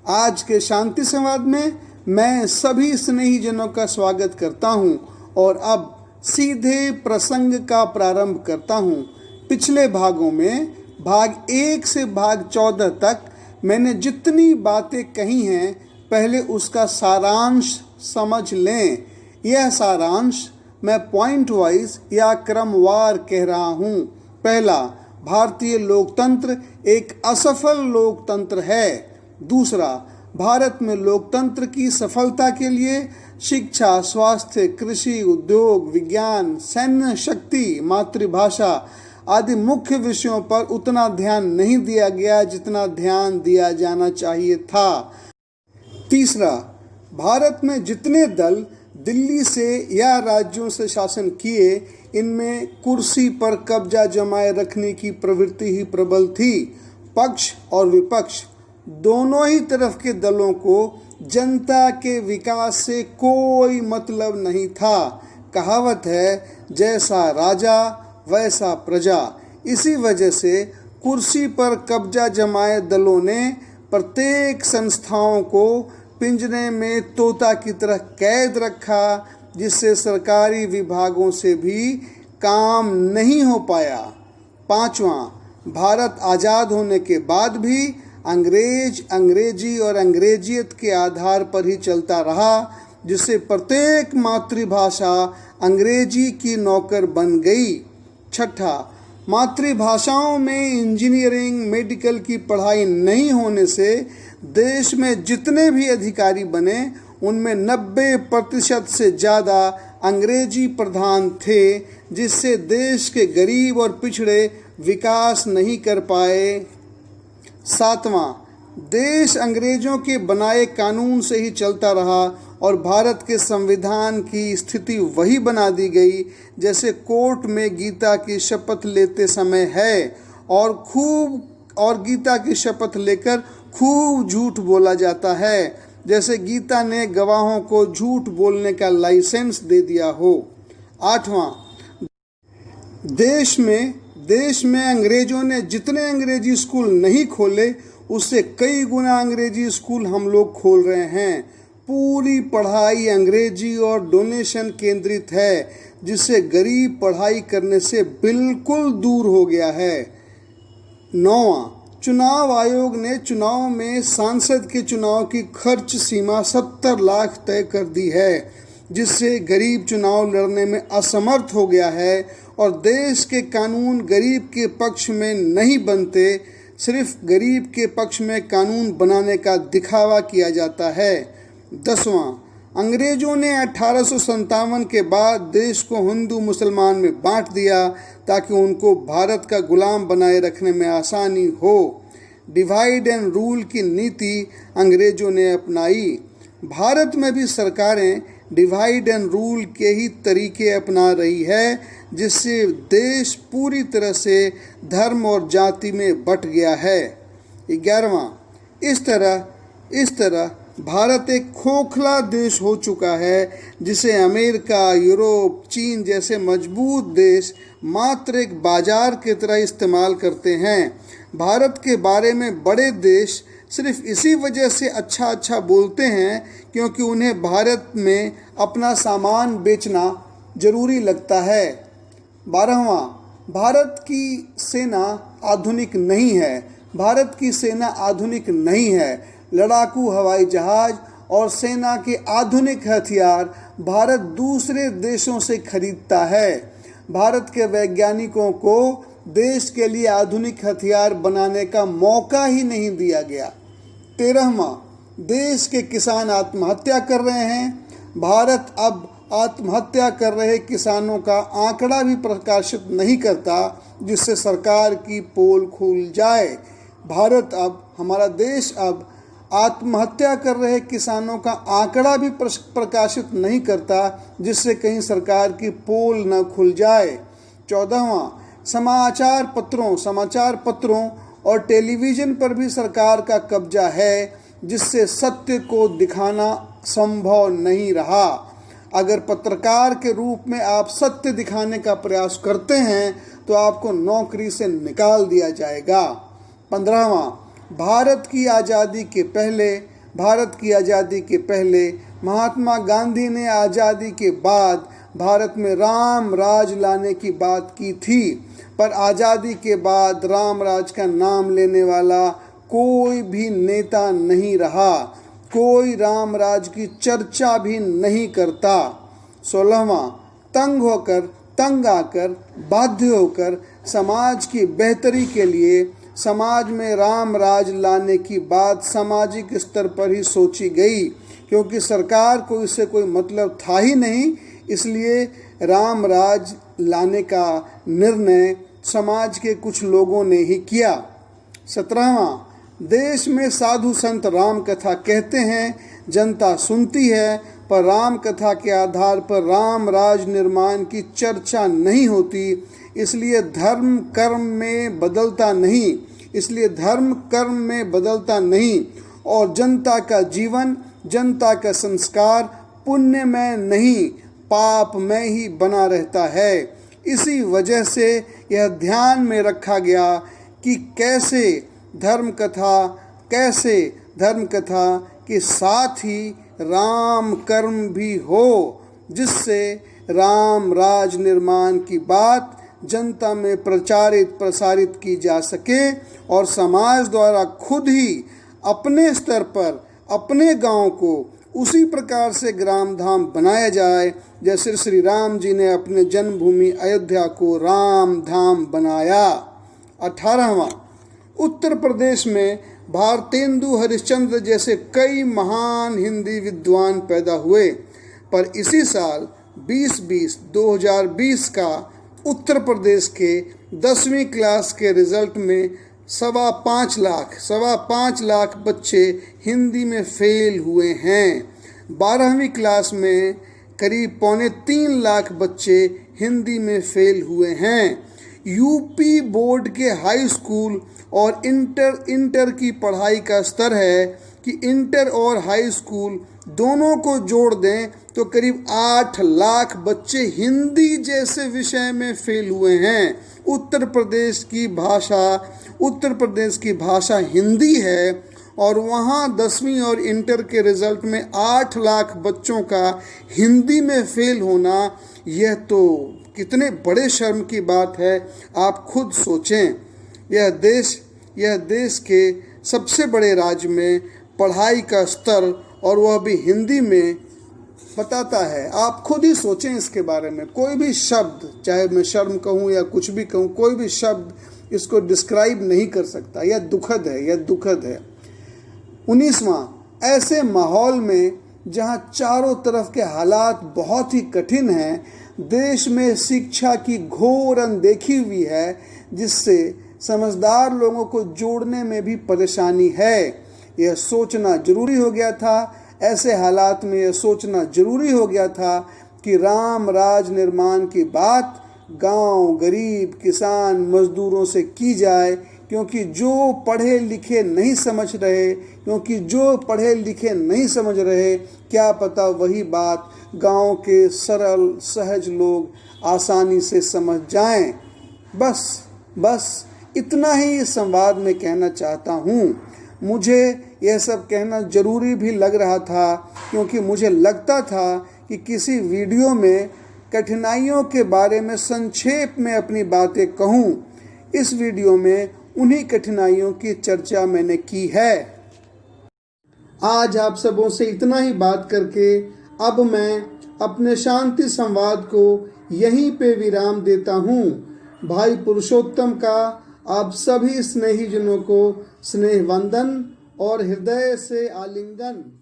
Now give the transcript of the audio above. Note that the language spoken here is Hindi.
आज के शांति संवाद में मैं सभी स्नेहीजनों का स्वागत करता हूं और अब सीधे प्रसंग का प्रारंभ करता हूं। पिछले भागों में भाग 1 से भाग 14 तक मैंने जितनी बातें कही हैं, पहले उसका सारांश समझ लें। यह सारांश मैं पॉइंट वाइज या क्रमवार कह रहा हूं। पहला, भारतीय लोकतंत्र एक असफल लोकतंत्र है। दूसरा, भारत में लोकतंत्र की सफलता के लिए शिक्षा, स्वास्थ्य, कृषि, उद्योग, विज्ञान, सैन्य शक्ति, मातृभाषा आदि मुख्य विषयों पर उतना ध्यान नहीं दिया गया जितना ध्यान दिया जाना चाहिए था। तीसरा, भारत में जितने दल दिल्ली से या राज्यों से शासन किए, इनमें कुर्सी पर कब्जा जमाए रखने की प्रवृत्ति ही प्रबल थी। पक्ष और विपक्ष दोनों ही तरफ के दलों को जनता के विकास से कोई मतलब नहीं था। कहावत है, जैसा राजा वैसा प्रजा। इसी वजह से कुर्सी पर कब्जा जमाए दलों ने प्रत्येक संस्थाओं को पिंजरे में तोता की तरह कैद रखा, जिससे सरकारी विभागों से भी काम नहीं हो पाया। पांचवा, भारत आज़ाद होने के बाद भी अंग्रेजी और अंग्रेजियत के आधार पर ही चलता रहा, जिससे प्रत्येक मातृभाषा अंग्रेजी की नौकर बन गई। छठा, मातृभाषाओं में इंजीनियरिंग, मेडिकल की पढ़ाई नहीं होने से देश में जितने भी अधिकारी बने, उनमें 90% से ज़्यादा अंग्रेजी प्रधान थे, जिससे देश के गरीब और पिछड़े विकास नहीं कर पाए। सातवां, देश अंग्रेजों के बनाए कानून से ही चलता रहा और भारत के संविधान की स्थिति वही बना दी गई जैसे कोर्ट में गीता की शपथ लेते समय है, और गीता की शपथ लेकर खूब झूठ बोला जाता है, जैसे गीता ने गवाहों को झूठ बोलने का लाइसेंस दे दिया हो। आठवां, देश में अंग्रेजों ने जितने अंग्रेजी स्कूल नहीं खोले, उससे कई गुना अंग्रेजी स्कूल हम लोग खोल रहे हैं। पूरी पढ़ाई अंग्रेजी और डोनेशन केंद्रित है, जिससे गरीब पढ़ाई करने से बिल्कुल दूर हो गया है। नौवां, चुनाव आयोग ने चुनाव में सांसद के चुनाव की खर्च सीमा 70 लाख तय कर दी है, जिससे गरीब चुनाव लड़ने में असमर्थ हो गया है और देश के कानून गरीब के पक्ष में नहीं बनते, सिर्फ गरीब के पक्ष में कानून बनाने का दिखावा किया जाता है। 10वां, अंग्रेजों ने 1857 के बाद देश को हिंदू मुसलमान में बांट दिया ताकि उनको भारत का गुलाम बनाए रखने में आसानी हो। डिवाइड एंड रूल की नीति अंग्रेजों ने अपनाई। भारत में भी सरकारें डिवाइड एंड रूल के ही तरीके अपना रही है, जिससे देश पूरी तरह से धर्म और जाति में बंट गया है। 11वां, इस तरह भारत एक खोखला देश हो चुका है, जिसे अमेरिका, यूरोप, चीन जैसे मजबूत देश मात्र एक बाजार की तरह इस्तेमाल करते हैं। भारत के बारे में बड़े देश सिर्फ इसी वजह से अच्छा बोलते हैं क्योंकि उन्हें भारत में अपना सामान बेचना जरूरी लगता है। 12वां, भारत की सेना आधुनिक नहीं है। लड़ाकू हवाई जहाज और सेना के आधुनिक हथियार भारत दूसरे देशों से खरीदता है। भारत के वैज्ञानिकों को देश के लिए आधुनिक हथियार बनाने का मौका ही नहीं दिया गया। 13वां, देश के किसान आत्महत्या कर रहे हैं। भारत अब आत्महत्या कर रहे किसानों का आंकड़ा भी प्रकाशित नहीं करता, जिससे सरकार की पोल खुल जाए। हमारा देश अब आत्महत्या कर रहे किसानों का आंकड़ा भी प्रकाशित नहीं करता, जिससे कहीं सरकार की पोल न खुल जाए। 14वां, समाचार पत्रों और टेलीविज़न पर भी सरकार का कब्जा है, जिससे सत्य को दिखाना संभव नहीं रहा। अगर पत्रकार के रूप में आप सत्य दिखाने का प्रयास करते हैं तो आपको नौकरी से निकाल दिया जाएगा। 15वां, भारत की आज़ादी के पहले भारत की आज़ादी के पहले, महात्मा गांधी ने आज़ादी के बाद भारत में राम राज लाने की बात की थी, पर आज़ादी के बाद राम राज का नाम लेने वाला कोई भी नेता नहीं रहा, कोई राम राज की चर्चा भी नहीं करता। 16वां, तंग आकर बाध्य होकर समाज की बेहतरी के लिए समाज में राम राज लाने की बात सामाजिक स्तर पर ही सोची गई, क्योंकि सरकार को इससे कोई मतलब था ही नहीं, इसलिए राम राज लाने का निर्णय समाज के कुछ लोगों ने ही किया। 17वां, देश में साधु संत राम कथा कहते हैं, जनता सुनती है, पर राम कथा के आधार पर राम राज निर्माण की चर्चा नहीं होती, इसलिए धर्म कर्म में बदलता नहीं और जनता का जीवन, जनता का संस्कार पुण्य में नहीं पाप में ही बना रहता है। इसी वजह से यह ध्यान में रखा गया कि कैसे धर्म कथा के साथ ही राम कर्म भी हो, जिससे राम राज निर्माण की बात जनता में प्रसारित की जा सके और समाज द्वारा खुद ही अपने स्तर पर अपने गांव को उसी प्रकार से ग्राम धाम बनाया जाए जैसे श्री राम जी ने अपने जन्मभूमि अयोध्या को राम धाम बनाया। 18वां, उत्तर प्रदेश में भारतेंदु हरिश्चंद्र जैसे कई महान हिंदी विद्वान पैदा हुए, पर इसी साल 2020 का उत्तर प्रदेश के 10वीं क्लास के रिजल्ट में 5.25 लाख बच्चे हिंदी में फेल हुए हैं। 12वीं क्लास में करीब 3.25 लाख बच्चे हिंदी में फेल हुए हैं। यूपी बोर्ड के हाई स्कूल और इंटर की पढ़ाई का स्तर है कि इंटर और हाई स्कूल दोनों को जोड़ दें तो करीब 8 लाख बच्चे हिंदी जैसे विषय में फेल हुए हैं। उत्तर प्रदेश की भाषा हिंदी है और वहाँ 10वीं और इंटर के रिजल्ट में 8 लाख बच्चों का हिंदी में फेल होना, यह तो कितने बड़े शर्म की बात है, आप खुद सोचें। यह देश के सबसे बड़े राज्य में पढ़ाई का स्तर और वह भी हिंदी में बताता है। आप खुद ही सोचें इसके बारे में। कोई भी शब्द, चाहे मैं शर्म कहूँ या कुछ भी कहूँ, कोई भी शब्द इसको डिस्क्राइब नहीं कर सकता। यह दुखद है। 19वां, ऐसे माहौल में जहाँ चारों तरफ के हालात बहुत ही कठिन हैं, देश में शिक्षा की घोर अनदेखी हुई है, जिससे समझदार लोगों को जोड़ने में भी परेशानी है। यह सोचना जरूरी हो गया था, ऐसे हालात में यह सोचना जरूरी हो गया था कि राम राज निर्माण की बात गांव, गरीब, किसान, मजदूरों से की जाए, क्योंकि जो पढ़े लिखे नहीं समझ रहे, क्या पता वही बात गांव के सरल सहज लोग आसानी से समझ जाएं। बस इतना ही इस संवाद में कहना चाहता हूँ। मुझे यह सब कहना जरूरी भी लग रहा था, क्योंकि मुझे लगता था कि किसी वीडियो में कठिनाइयों के बारे में संक्षेप में अपनी बातें कहूँ। इस वीडियो में उन्हीं कठिनाइयों की चर्चा मैंने की है। आज आप सबों से इतना ही बात करके अब मैं अपने शांति संवाद को यहीं पे विराम देता हूँ। भाई पुरुषोत्तम का आप सभी स्नेहीजनों को स्नेह वंदन और हृदय से आलिंगन।